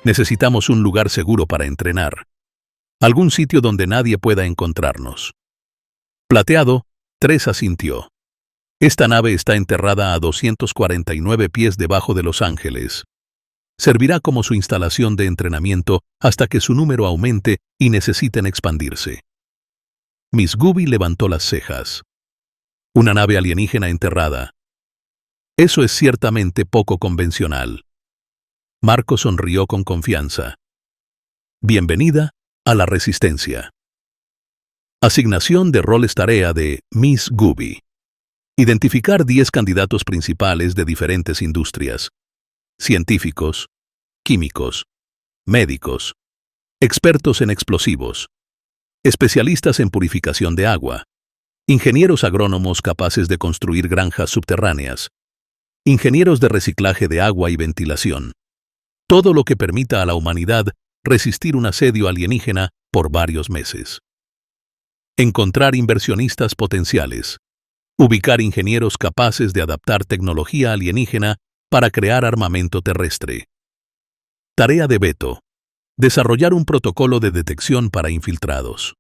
Necesitamos un lugar seguro para entrenar. Algún sitio donde nadie pueda encontrarnos. Plateado, 3 asintió. Esta nave está enterrada a 249 pies debajo de Los Ángeles. Servirá como su instalación de entrenamiento hasta que su número aumente y necesiten expandirse. Miss Gooby levantó las cejas. Una nave alienígena enterrada. Eso es ciertamente poco convencional. Marco sonrió con confianza. Bienvenida a la Resistencia. Asignación de roles tarea de Miss Gooby. Identificar 10 candidatos principales de diferentes industrias. Científicos, químicos, médicos, expertos en explosivos, especialistas en purificación de agua, ingenieros agrónomos capaces de construir granjas subterráneas, ingenieros de reciclaje de agua y ventilación. Todo lo que permita a la humanidad resistir un asedio alienígena por varios meses. Encontrar inversionistas potenciales. Ubicar ingenieros capaces de adaptar tecnología alienígena para crear armamento terrestre. Tarea de Beto. Desarrollar un protocolo de detección para infiltrados.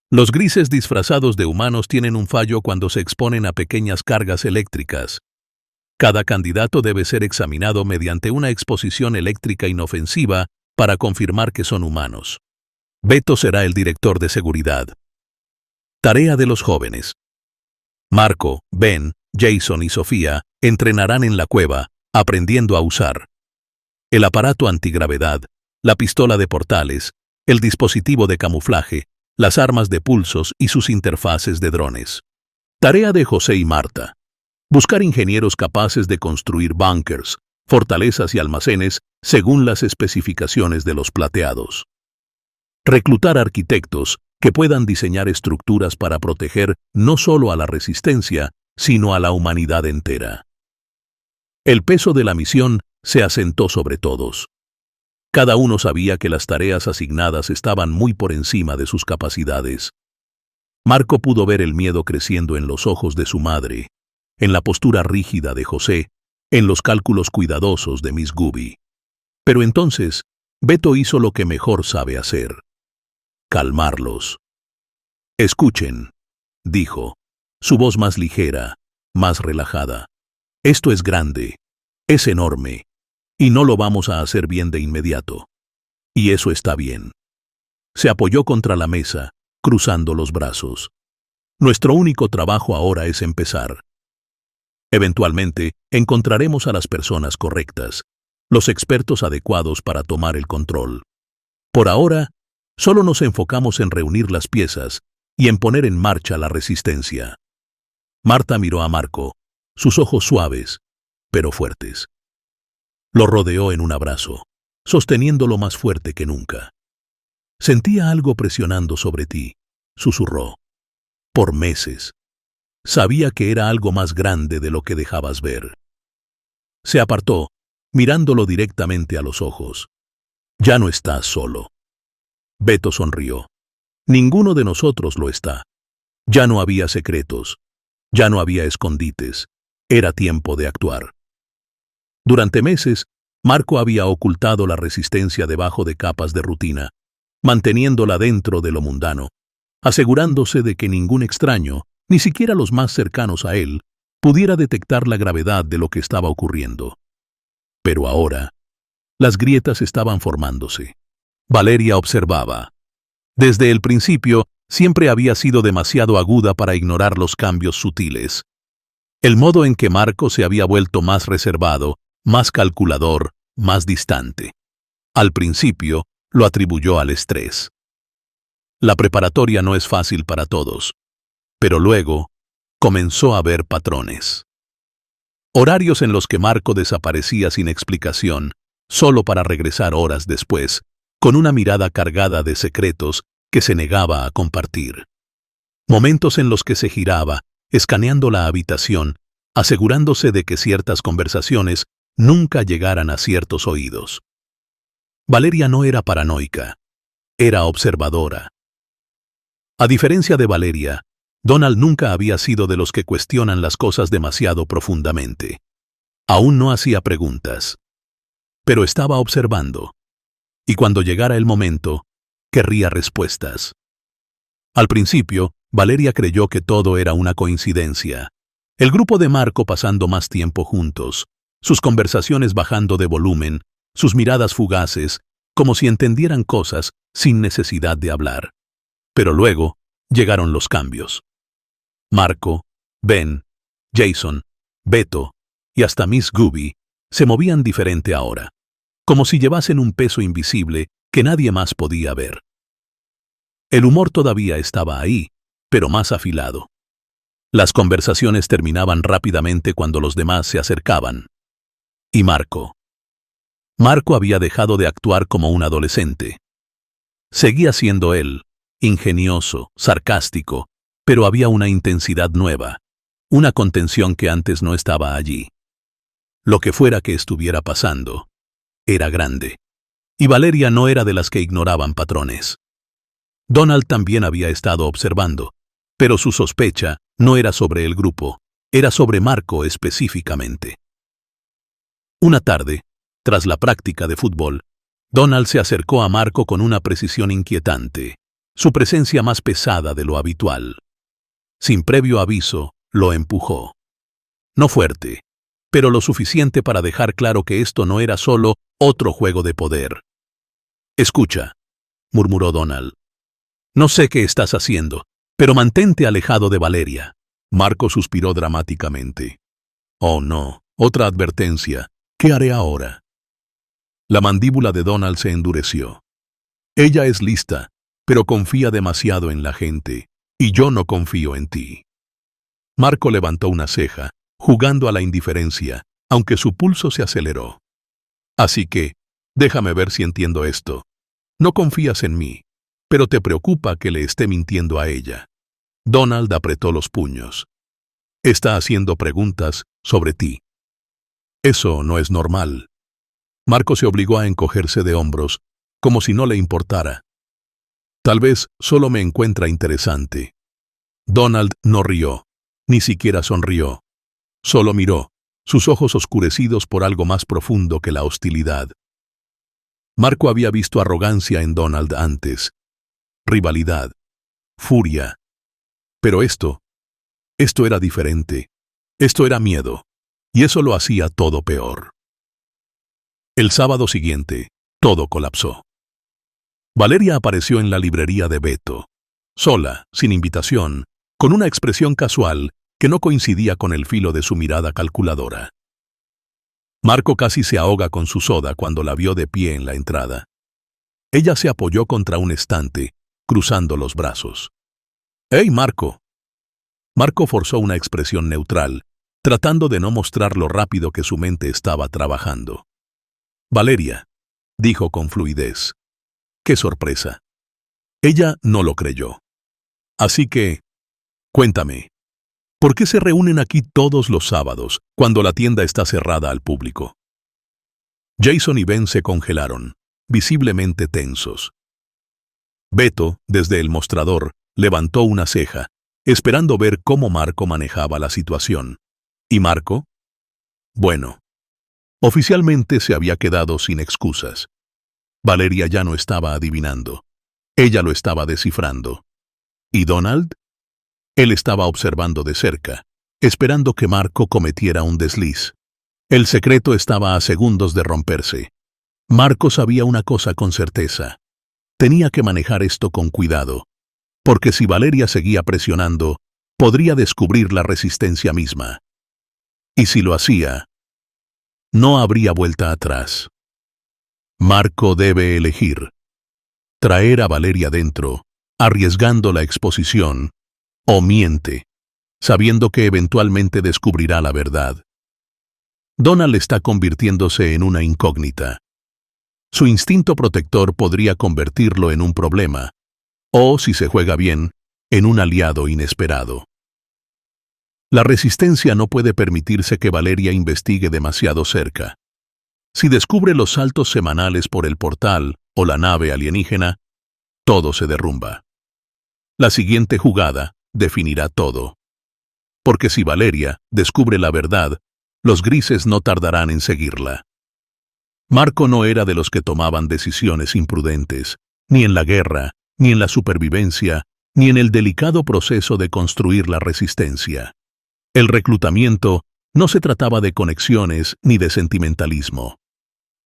Los grises disfrazados de humanos tienen un fallo cuando se exponen a pequeñas cargas eléctricas. Cada candidato debe ser examinado mediante una exposición eléctrica inofensiva para confirmar que son humanos. Beto será el director de seguridad. Tarea de los jóvenes. Marco, Ben, Jason y Sofía entrenarán en la cueva, aprendiendo a usar el aparato antigravedad, la pistola de portales, el dispositivo de camuflaje, las armas de pulsos y sus interfaces de drones. Tarea de José y Marta. Buscar ingenieros capaces de construir búnkers, fortalezas y almacenes según las especificaciones de los plateados. Reclutar arquitectos que puedan diseñar estructuras para proteger no solo a la Resistencia, sino a la humanidad entera. El peso de la misión se asentó sobre todos. Cada uno sabía que las tareas asignadas estaban muy por encima de sus capacidades. Marco pudo ver el miedo creciendo en los ojos de su madre, en la postura rígida de José, en los cálculos cuidadosos de Miss Gooby. Pero entonces, Beto hizo lo que mejor sabe hacer: calmarlos. Escuchen, dijo, su voz más ligera, más relajada. Esto es grande, es enorme, y no lo vamos a hacer bien de inmediato. Y eso está bien. Se apoyó contra la mesa, cruzando los brazos. Nuestro único trabajo ahora es empezar. Eventualmente, encontraremos a las personas correctas, los expertos adecuados para tomar el control. Por ahora, solo nos enfocamos en reunir las piezas y en poner en marcha la Resistencia. Marta miró a Marco, sus ojos suaves, pero fuertes. Lo rodeó en un abrazo, sosteniéndolo más fuerte que nunca. Sentía algo presionando sobre ti, susurró. Por meses. Sabía que era algo más grande de lo que dejabas ver. Se apartó, mirándolo directamente a los ojos. Ya no estás solo. Beto sonrió. Ninguno de nosotros lo está. Ya no había secretos. Ya no había escondites. Era tiempo de actuar. Durante meses, Marco había ocultado la Resistencia debajo de capas de rutina, manteniéndola dentro de lo mundano, asegurándose de que ningún extraño, ni siquiera los más cercanos a él, pudiera detectar la gravedad de lo que estaba ocurriendo. Pero ahora, las grietas estaban formándose. Valeria observaba. Desde el principio, siempre había sido demasiado aguda para ignorar los cambios sutiles. El modo en que Marco se había vuelto más reservado, más calculador, más distante. Al principio, lo atribuyó al estrés. La preparatoria no es fácil para todos. Pero luego, comenzó a ver patrones. Horarios en los que Marco desaparecía sin explicación, solo para regresar horas después, con una mirada cargada de secretos que se negaba a compartir. Momentos en los que se giraba, escaneando la habitación, asegurándose de que ciertas conversaciones nunca llegaran a ciertos oídos. Valeria no era paranoica, era observadora. A diferencia de Valeria, Donald nunca había sido de los que cuestionan las cosas demasiado profundamente. Aún no hacía preguntas. pero estaba observando. Y cuando llegara el momento, querría respuestas. Al principio, Valeria creyó que todo era una coincidencia. El grupo de Marco pasando más tiempo juntos, sus conversaciones bajando de volumen, sus miradas fugaces, como si entendieran cosas sin necesidad de hablar. Pero luego llegaron los cambios. Marco, Ben, Jason, Beto y hasta Miss Gooby se movían diferente ahora, como si llevasen un peso invisible que nadie más podía ver. El humor todavía estaba ahí, pero más afilado. Las conversaciones terminaban rápidamente cuando los demás se acercaban. Y Marco. Marco había dejado de actuar como un adolescente. Seguía siendo él, ingenioso, sarcástico, pero había una intensidad nueva, una contención que antes no estaba allí. Lo que fuera que estuviera pasando, era grande. Y Valeria no era de las que ignoraban patrones. Donald también había estado observando, pero su sospecha no era sobre el grupo, era sobre Marco específicamente. Una tarde, tras la práctica de fútbol, Donald se acercó a Marco con una precisión inquietante, su presencia más pesada de lo habitual. Sin previo aviso, lo empujó. No fuerte, pero lo suficiente para dejar claro que esto no era solo otro juego de poder. «Escucha», murmuró Donald. «No sé qué estás haciendo, pero mantente alejado de Valeria». Marco suspiró dramáticamente. «Oh no, otra advertencia. ¿Qué haré ahora?» La mandíbula de Donald se endureció. «Ella es lista, pero confía demasiado en la gente, y yo no confío en ti». Marco levantó una ceja, jugando a la indiferencia, aunque su pulso se aceleró. «Así que, déjame ver si entiendo esto. No confías en mí, pero te preocupa que le esté mintiendo a ella». Donald apretó los puños. «Está haciendo preguntas sobre ti». «Eso no es normal». Marco se obligó a encogerse de hombros, como si no le importara. «Tal vez solo me encuentra interesante». Donald no rió, ni siquiera sonrió. Solo miró, sus ojos oscurecidos por algo más profundo que la hostilidad. Marco había visto arrogancia en Donald antes, rivalidad, furia. Pero esto era diferente. Esto era miedo, y eso lo hacía todo peor. El sábado siguiente, todo colapsó. Valeria apareció en la librería de Beto, sola, sin invitación, con una expresión casual que no coincidía con el filo de su mirada calculadora. Marco casi se ahoga con su soda cuando la vio de pie en la entrada. Ella se apoyó contra un estante, cruzando los brazos. «¡Hey, Marco!». Marco forzó una expresión neutral, tratando de no mostrar lo rápido que su mente estaba trabajando. «Valeria», dijo con fluidez. «¡Qué sorpresa!». Ella no lo creyó. «Así que, cuéntame, ¿por qué se reúnen aquí todos los sábados, cuando la tienda está cerrada al público?». Jason y Ben se congelaron, visiblemente tensos. Beto, desde el mostrador, levantó una ceja, esperando ver cómo Marco manejaba la situación. ¿Y Marco? Bueno, oficialmente se había quedado sin excusas. Valeria ya no estaba adivinando. Ella lo estaba descifrando. ¿Y Donald? Él estaba observando de cerca, esperando que Marco cometiera un desliz. El secreto estaba a segundos de romperse. Marco sabía una cosa con certeza. Tenía que manejar esto con cuidado, porque si Valeria seguía presionando, podría descubrir la resistencia misma. Y si lo hacía, no habría vuelta atrás. Marco debe elegir. Traer a Valeria dentro, arriesgando la exposición, o miente, sabiendo que eventualmente descubrirá la verdad. Donald está convirtiéndose en una incógnita. Su instinto protector podría convertirlo en un problema, o, si se juega bien, en un aliado inesperado. La resistencia no puede permitirse que Valeria investigue demasiado cerca. Si descubre los saltos semanales por el portal o la nave alienígena, todo se derrumba. La siguiente jugada definirá todo. Porque si Valeria descubre la verdad, los grises no tardarán en seguirla. Marco no era de los que tomaban decisiones imprudentes, ni en la guerra, ni en la supervivencia, ni en el delicado proceso de construir la resistencia. El reclutamiento no se trataba de conexiones ni de sentimentalismo.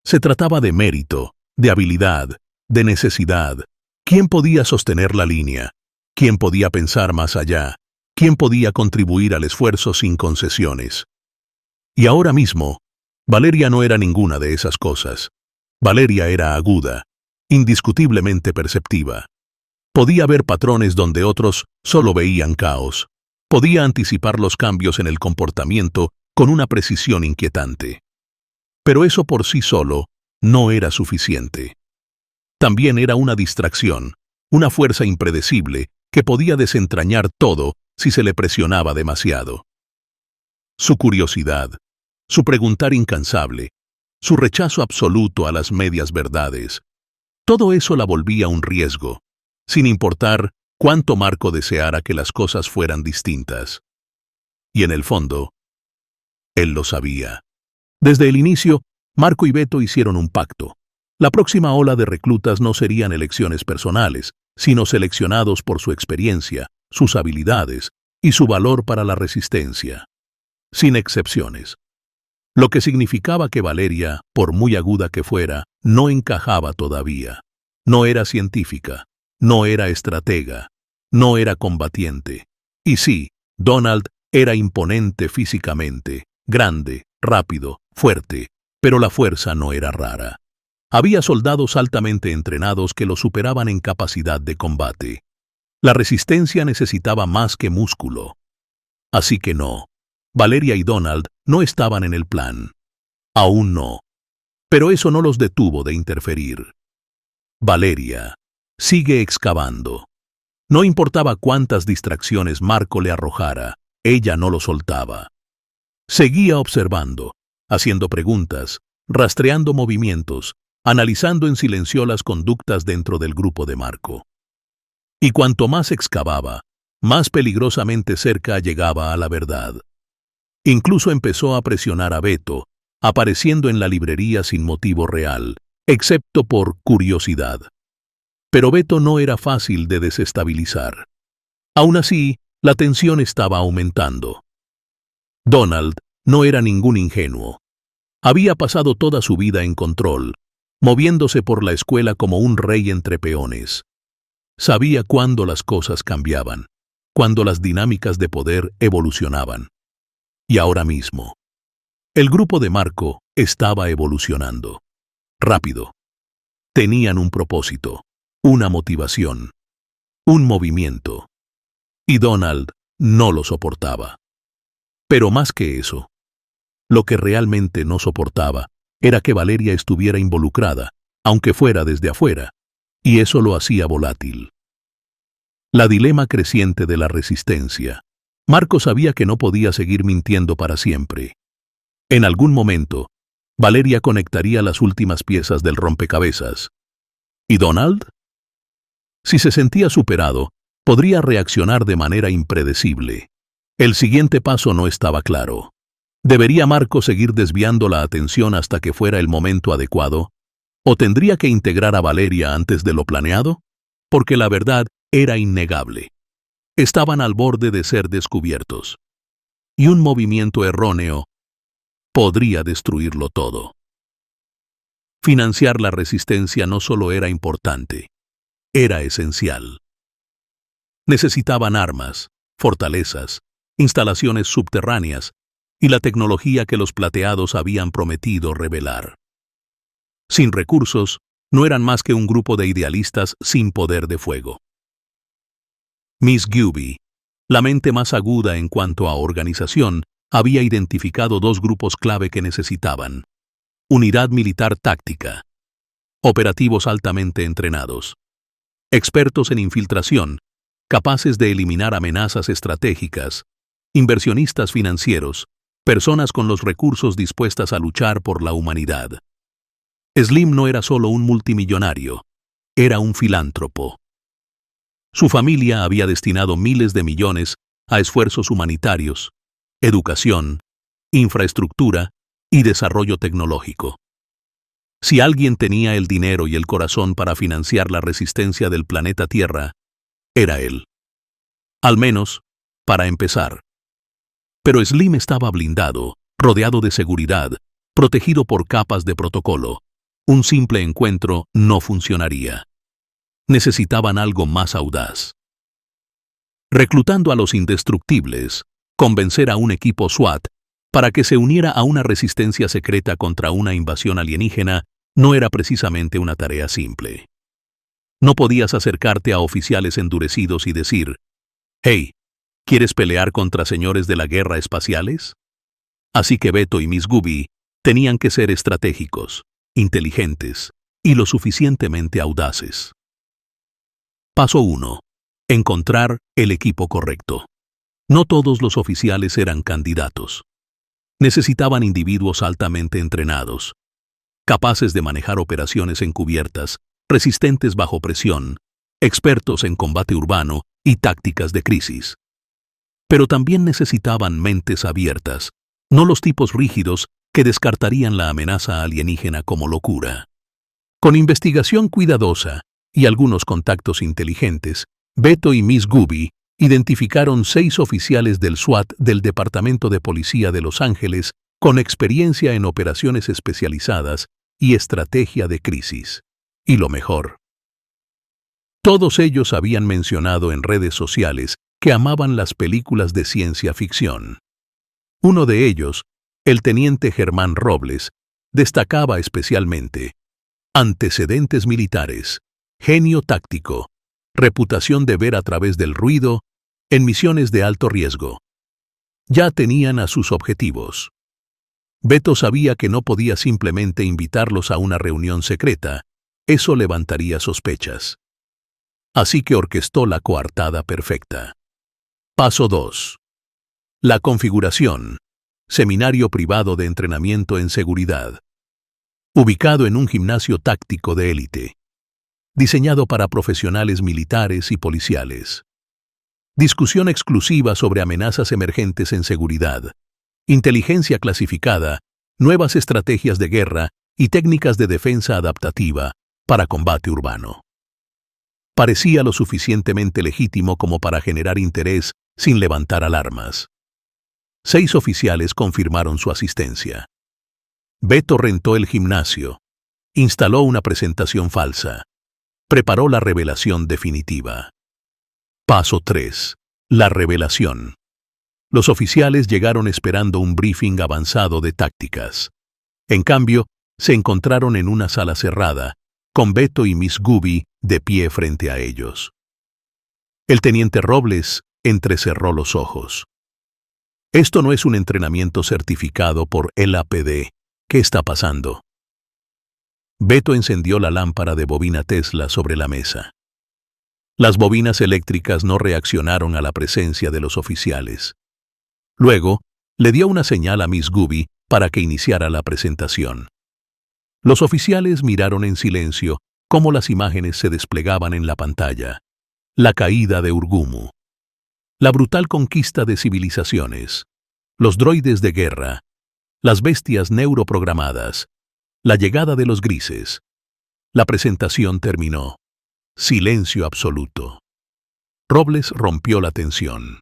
Se trataba de mérito, de habilidad, de necesidad. ¿Quién podía sostener la línea? ¿Quién podía pensar más allá? ¿Quién podía contribuir al esfuerzo sin concesiones? Y ahora mismo, Valeria no era ninguna de esas cosas. Valeria era aguda, indiscutiblemente perceptiva. Podía ver patrones donde otros solo veían caos. Podía anticipar los cambios en el comportamiento con una precisión inquietante. Pero eso por sí solo no era suficiente. También era una distracción, una fuerza impredecible que podía desentrañar todo si se le presionaba demasiado. Su curiosidad, su preguntar incansable, su rechazo absoluto a las medias verdades, todo eso la volvía un riesgo, sin importar cuánto Marco deseara que las cosas fueran distintas. Y en el fondo, él lo sabía. Desde el inicio, Marco y Beto hicieron un pacto. La próxima ola de reclutas no serían elecciones personales, sino seleccionados por su experiencia, sus habilidades y su valor para la resistencia. Sin excepciones. Lo que significaba que Valeria, por muy aguda que fuera, no encajaba todavía. No era científica, no era estratega, no era combatiente. Y sí, Donald era imponente físicamente, grande, rápido, fuerte, pero la fuerza no era rara. Había soldados altamente entrenados que lo superaban en capacidad de combate. La resistencia necesitaba más que músculo. Así que no. Valeria y Donald no estaban en el plan. Aún no. Pero eso no los detuvo de interferir. Valeria, sigue excavando. No importaba cuántas distracciones Marco le arrojara, ella no lo soltaba. Seguía observando, haciendo preguntas, rastreando movimientos, analizando en silencio las conductas dentro del grupo de Marco. Y cuanto más excavaba, más peligrosamente cerca llegaba a la verdad. Incluso empezó a presionar a Beto, apareciendo en la librería sin motivo real, excepto por curiosidad. Pero Beto no era fácil de desestabilizar. Aún así, la tensión estaba aumentando. Donald no era ningún ingenuo. Había pasado toda su vida en control, moviéndose por la escuela como un rey entre peones. Sabía cuándo las cosas cambiaban, cuándo las dinámicas de poder evolucionaban. Y ahora mismo, el grupo de Marco estaba evolucionando. Rápido. Tenían un propósito, una motivación, un movimiento. Y Donald no lo soportaba. Pero más que eso, lo que realmente no soportaba era que Valeria estuviera involucrada, aunque fuera desde afuera, y eso lo hacía volátil. La dilema creciente de la resistencia. Marco sabía que no podía seguir mintiendo para siempre. En algún momento, Valeria conectaría las últimas piezas del rompecabezas. ¿Y Donald? Si se sentía superado, podría reaccionar de manera impredecible. El siguiente paso no estaba claro. ¿Debería Marco seguir desviando la atención hasta que fuera el momento adecuado? ¿O tendría que integrar a Valeria antes de lo planeado? Porque la verdad era innegable. Estaban al borde de ser descubiertos. Y un movimiento erróneo podría destruirlo todo. Financiar la resistencia no solo era importante, era esencial. Necesitaban armas, fortalezas, instalaciones subterráneas y la tecnología que los plateados habían prometido revelar. Sin recursos, no eran más que un grupo de idealistas sin poder de fuego. Miss Guby, la mente más aguda en cuanto a organización, había identificado dos grupos clave que necesitaban. Unidad militar táctica. Operativos altamente entrenados. Expertos en infiltración, capaces de eliminar amenazas estratégicas. Inversionistas financieros, personas con los recursos dispuestas a luchar por la humanidad. Slim no era solo un multimillonario, era un filántropo. Su familia había destinado miles de millones a esfuerzos humanitarios, educación, infraestructura y desarrollo tecnológico. Si alguien tenía el dinero y el corazón para financiar la resistencia del planeta Tierra, era él. Al menos, para empezar. Pero Slim estaba blindado, rodeado de seguridad, protegido por capas de protocolo. Un simple encuentro no funcionaría. Necesitaban algo más audaz. Reclutando a los indestructibles, convencer a un equipo SWAT para que se uniera a una resistencia secreta contra una invasión alienígena no era precisamente una tarea simple. No podías acercarte a oficiales endurecidos y decir, «Hey, ¿quieres pelear contra señores de la guerra espaciales?» Así que Beto y Miss Gooby tenían que ser estratégicos, inteligentes y lo suficientemente audaces. Paso 1. Encontrar el equipo correcto. No todos los oficiales eran candidatos. Necesitaban individuos altamente entrenados, capaces de manejar operaciones encubiertas, resistentes bajo presión, expertos en combate urbano y tácticas de crisis. Pero también necesitaban mentes abiertas, no los tipos rígidos que descartarían la amenaza alienígena como locura. Con investigación cuidadosa y algunos contactos inteligentes, Beto y Miss Gooby identificaron 6 oficiales del SWAT del Departamento de Policía de Los Ángeles con experiencia en operaciones especializadas y estrategia de crisis. Y lo mejor, todos ellos habían mencionado en redes sociales que amaban las películas de ciencia ficción. Uno de ellos, el teniente Germán Robles, destacaba especialmente antecedentes militares, genio táctico, reputación de ver a través del ruido, en misiones de alto riesgo. Ya tenían a sus objetivos. Beto sabía que no podía simplemente invitarlos a una reunión secreta, eso levantaría sospechas. Así que orquestó la coartada perfecta. Paso 2. La configuración. Seminario privado de entrenamiento en seguridad. Ubicado en un gimnasio táctico de élite. Diseñado para profesionales militares y policiales. Discusión exclusiva sobre amenazas emergentes en seguridad, inteligencia clasificada, nuevas estrategias de guerra y técnicas de defensa adaptativa para combate urbano. Parecía lo suficientemente legítimo como para generar interés sin levantar alarmas. 6 oficiales confirmaron su asistencia. Beto rentó el gimnasio, instaló una presentación falsa, preparó la revelación definitiva. Paso 3. La revelación. Los oficiales llegaron esperando un briefing avanzado de tácticas. En cambio, se encontraron en una sala cerrada, con Beto y Miss Gooby de pie frente a ellos. El teniente Robles entrecerró los ojos. Esto no es un entrenamiento certificado por el APD. ¿Qué está pasando? Beto encendió la lámpara de bobina Tesla sobre la mesa. Las bobinas eléctricas no reaccionaron a la presencia de los oficiales. Luego, le dio una señal a Miss Gooby para que iniciara la presentación. Los oficiales miraron en silencio cómo las imágenes se desplegaban en la pantalla. La caída de Urgumu. La brutal conquista de civilizaciones. Los droides de guerra. Las bestias neuroprogramadas. La llegada de los grises. La presentación terminó. Silencio absoluto. Robles rompió la tensión.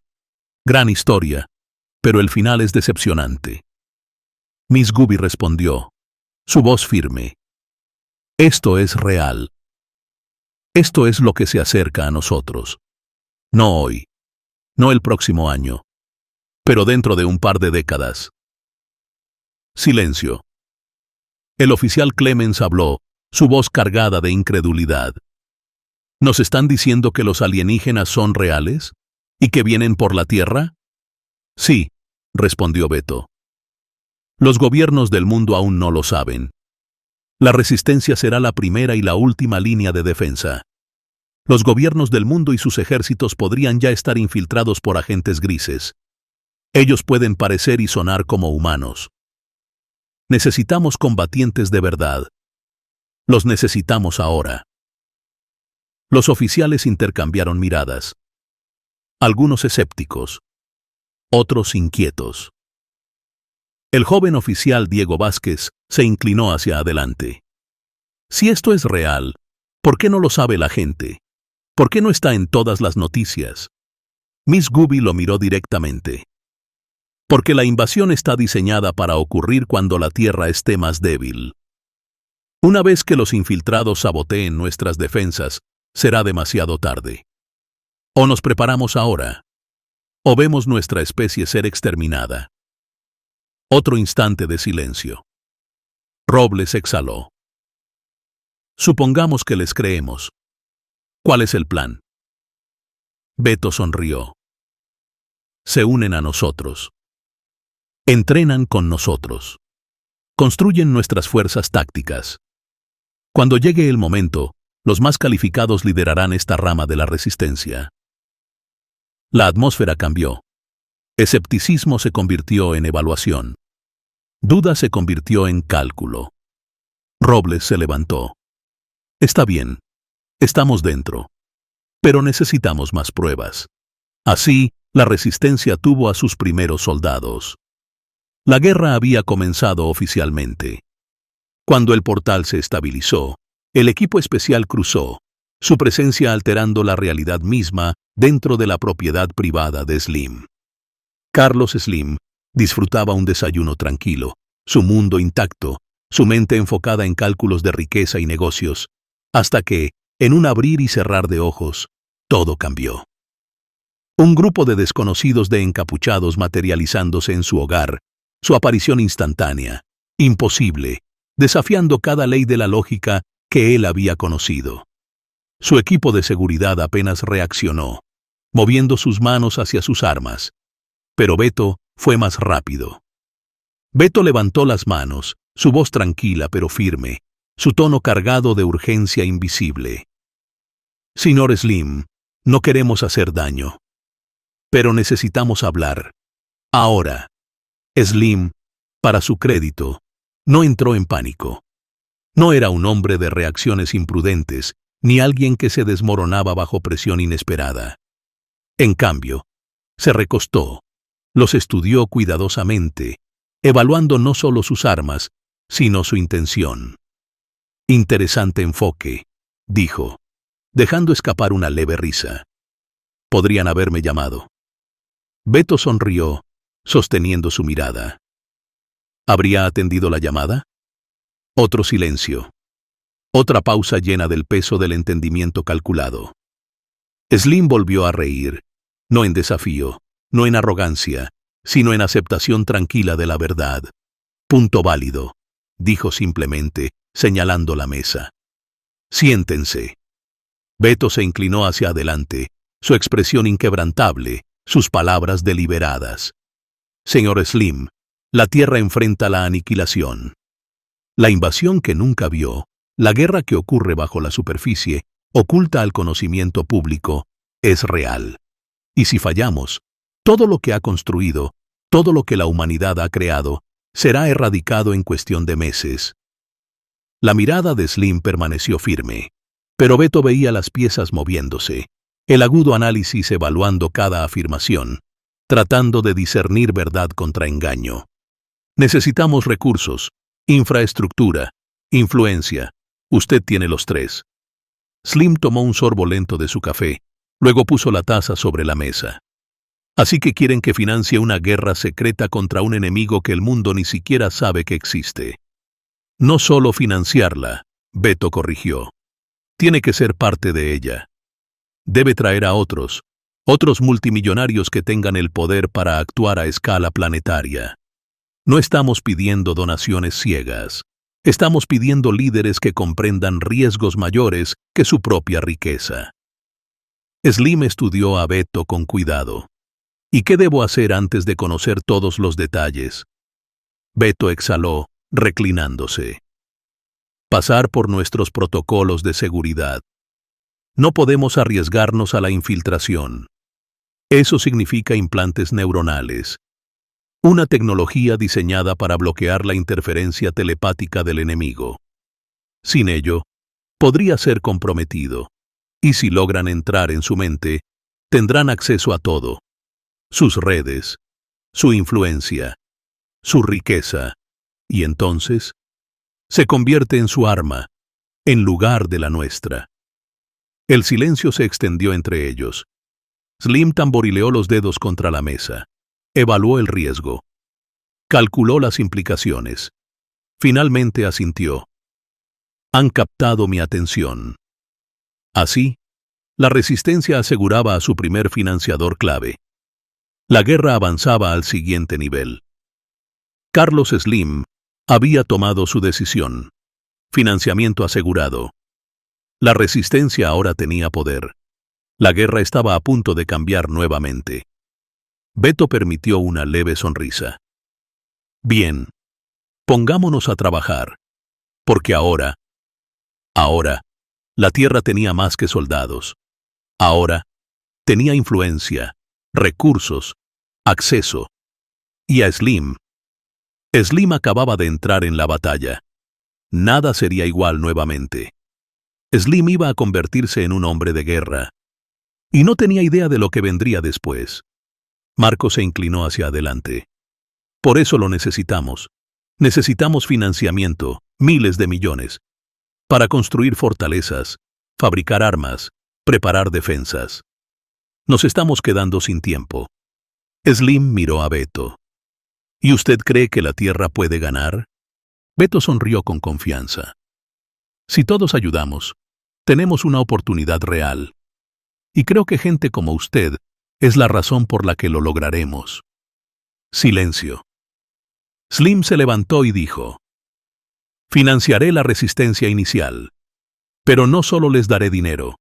Gran historia, pero el final es decepcionante. Miss Gooby respondió, su voz firme. Esto es real. Esto es lo que se acerca a nosotros. No hoy, no el próximo año, pero dentro de un par de décadas. Silencio. El oficial Clemens habló, su voz cargada de incredulidad. ¿Nos están diciendo que los alienígenas son reales? ¿Y que vienen por la Tierra? Sí, respondió Beto. Los gobiernos del mundo aún no lo saben. La resistencia será la primera y la última línea de defensa. Los gobiernos del mundo y sus ejércitos podrían ya estar infiltrados por agentes grises. Ellos pueden parecer y sonar como humanos. Necesitamos combatientes de verdad. Los necesitamos ahora. Los oficiales intercambiaron miradas. Algunos escépticos, otros inquietos. El joven oficial Diego Vázquez se inclinó hacia adelante. Si esto es real, ¿por qué no lo sabe la gente? ¿Por qué no está en todas las noticias? Miss Gooby lo miró directamente. Porque la invasión está diseñada para ocurrir cuando la Tierra esté más débil. Una vez que los infiltrados saboteen nuestras defensas, será demasiado tarde. O nos preparamos ahora, o vemos nuestra especie ser exterminada. Otro instante de silencio. Robles exhaló. Supongamos que les creemos. ¿Cuál es el plan? Beto sonrió. Se unen a nosotros. Entrenan con nosotros. Construyen nuestras fuerzas tácticas. Cuando llegue el momento, los más calificados liderarán esta rama de la resistencia. La atmósfera cambió. Escepticismo se convirtió en evaluación. Duda se convirtió en cálculo. Robles se levantó. Está bien. Estamos dentro. Pero necesitamos más pruebas. Así, la resistencia tuvo a sus primeros soldados. La guerra había comenzado oficialmente. Cuando el portal se estabilizó, el equipo especial cruzó, su presencia alterando la realidad misma dentro de la propiedad privada de Slim. Carlos Slim disfrutaba un desayuno tranquilo, su mundo intacto, su mente enfocada en cálculos de riqueza y negocios, hasta que, en un abrir y cerrar de ojos, todo cambió. Un grupo de desconocidos de encapuchados materializándose en su hogar, su aparición instantánea, imposible, desafiando cada ley de la lógica que él había conocido. Su equipo de seguridad apenas reaccionó, moviendo sus manos hacia sus armas. Pero Beto fue más rápido. Beto levantó las manos, su voz tranquila pero firme, su tono cargado de urgencia invisible. Señor Slim, no queremos hacer daño. Pero necesitamos hablar. Ahora. Slim, para su crédito, no entró en pánico. No era un hombre de reacciones imprudentes, ni alguien que se desmoronaba bajo presión inesperada. En cambio, se recostó, los estudió cuidadosamente, evaluando no solo sus armas, sino su intención. Interesante enfoque, dijo, dejando escapar una leve risa. Podrían haberme llamado. Beto sonrió, sosteniendo su mirada. ¿Habría atendido la llamada? Otro silencio. Otra pausa llena del peso del entendimiento calculado. Slim volvió a reír, no en desafío, no en arrogancia, sino en aceptación tranquila de la verdad. Punto válido, dijo simplemente, señalando la mesa. Siéntense. Beto se inclinó hacia adelante, su expresión inquebrantable, sus palabras deliberadas. Señor Slim, la Tierra enfrenta la aniquilación. La invasión que nunca vio, la guerra que ocurre bajo la superficie, oculta al conocimiento público, es real. Y si fallamos, todo lo que ha construido, todo lo que la humanidad ha creado, será erradicado en cuestión de meses. La mirada de Slim permaneció firme, pero Beto veía las piezas moviéndose, el agudo análisis evaluando cada afirmación, tratando de discernir verdad contra engaño. Necesitamos recursos, infraestructura, influencia. Usted tiene los tres. Slim tomó un sorbo lento de su café, luego puso la taza sobre la mesa. Así que quieren que financie una guerra secreta contra un enemigo que el mundo ni siquiera sabe que existe. No solo financiarla, Beto corrigió. Tiene que ser parte de ella. Debe traer a otros multimillonarios que tengan el poder para actuar a escala planetaria. No estamos pidiendo donaciones ciegas. Estamos pidiendo líderes que comprendan riesgos mayores que su propia riqueza. Slim estudió a Beto con cuidado. ¿Y qué debo hacer antes de conocer todos los detalles? Beto exhaló, reclinándose. Pasar por nuestros protocolos de seguridad. No podemos arriesgarnos a la infiltración. Eso significa implantes neuronales. Una tecnología diseñada para bloquear la interferencia telepática del enemigo. Sin ello, podría ser comprometido. Y si logran entrar en su mente, tendrán acceso a todo. Sus redes, su influencia, su riqueza. Y entonces, se convierte en su arma, en lugar de la nuestra. El silencio se extendió entre ellos. Slim tamborileó los dedos contra la mesa. Evaluó el riesgo. Calculó las implicaciones. Finalmente asintió. Han captado mi atención. Así, la resistencia aseguraba a su primer financiador clave. La guerra avanzaba al siguiente nivel. Carlos Slim había tomado su decisión. Financiamiento asegurado. La resistencia ahora tenía poder. La guerra estaba a punto de cambiar nuevamente. Beto permitió una leve sonrisa. Bien, pongámonos a trabajar. Porque ahora, la Tierra tenía más que soldados. Ahora, tenía influencia, recursos, acceso. Y a Slim acababa de entrar en la batalla. Nada sería igual nuevamente. Slim iba a convertirse en un hombre de guerra. Y no tenía idea de lo que vendría después. Marco se inclinó hacia adelante. Por eso lo necesitamos. Necesitamos financiamiento, miles de millones, para construir fortalezas, fabricar armas, preparar defensas. Nos estamos quedando sin tiempo. Slim miró a Beto. ¿Y usted cree que la Tierra puede ganar? Beto sonrió con confianza. Si todos ayudamos, tenemos una oportunidad real. Y creo que gente como usted es la razón por la que lo lograremos. Silencio. Slim se levantó y dijo: financiaré la resistencia inicial. Pero no solo les daré dinero.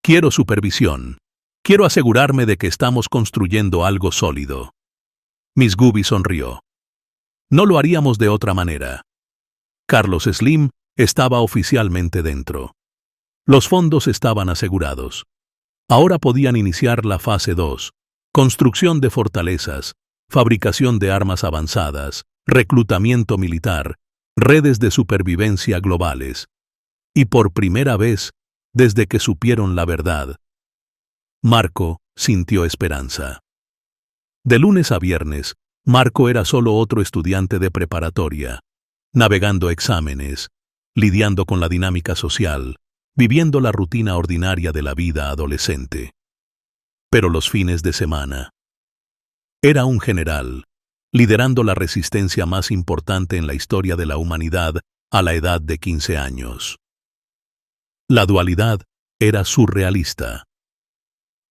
Quiero supervisión. Quiero asegurarme de que estamos construyendo algo sólido. Miss Gubi sonrió. No lo haríamos de otra manera. Carlos Slim estaba oficialmente dentro. Los fondos estaban asegurados. Ahora podían iniciar la fase 2, construcción de fortalezas, fabricación de armas avanzadas, reclutamiento militar, redes de supervivencia globales. Y por primera vez, desde que supieron la verdad, Marco sintió esperanza. De lunes a viernes, Marco era solo otro estudiante de preparatoria, navegando exámenes, lidiando con la dinámica social, viviendo la rutina ordinaria de la vida adolescente. Pero los fines de semana, era un general, liderando la resistencia más importante en la historia de la humanidad a la edad de 15 años. La dualidad era surrealista.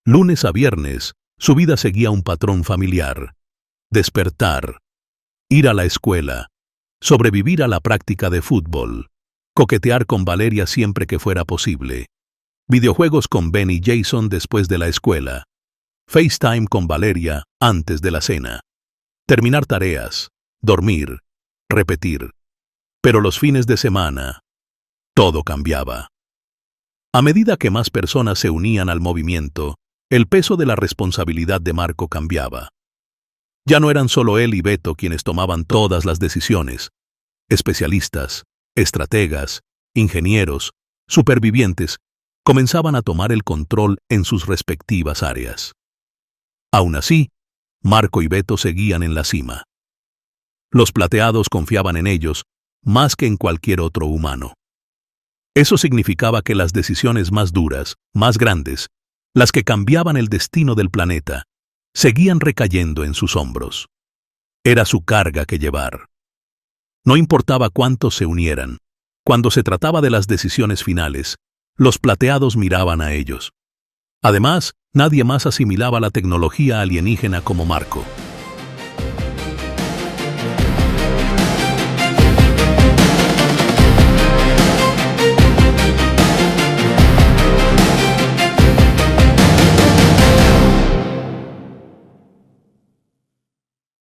Lunes a viernes, su vida seguía un patrón familiar: despertar, ir a la escuela, sobrevivir a la práctica de fútbol, coquetear con Valeria siempre que fuera posible, videojuegos con Ben y Jason después de la escuela, FaceTime con Valeria antes de la cena, terminar tareas, dormir, repetir. Pero los fines de semana, todo cambiaba. A medida que más personas se unían al movimiento, el peso de la responsabilidad de Marco cambiaba. Ya no eran solo él y Beto quienes tomaban todas las decisiones. Especialistas, estrategas, ingenieros, supervivientes, comenzaban a tomar el control en sus respectivas áreas. Aún así, Marco y Beto seguían en la cima. Los plateados confiaban en ellos más que en cualquier otro humano. Eso significaba que las decisiones más duras, más grandes, las que cambiaban el destino del planeta, seguían recayendo en sus hombros. Era su carga que llevar. No importaba cuántos se unieran, cuando se trataba de las decisiones finales, los plateados miraban a ellos. Además, nadie más asimilaba la tecnología alienígena como Marco.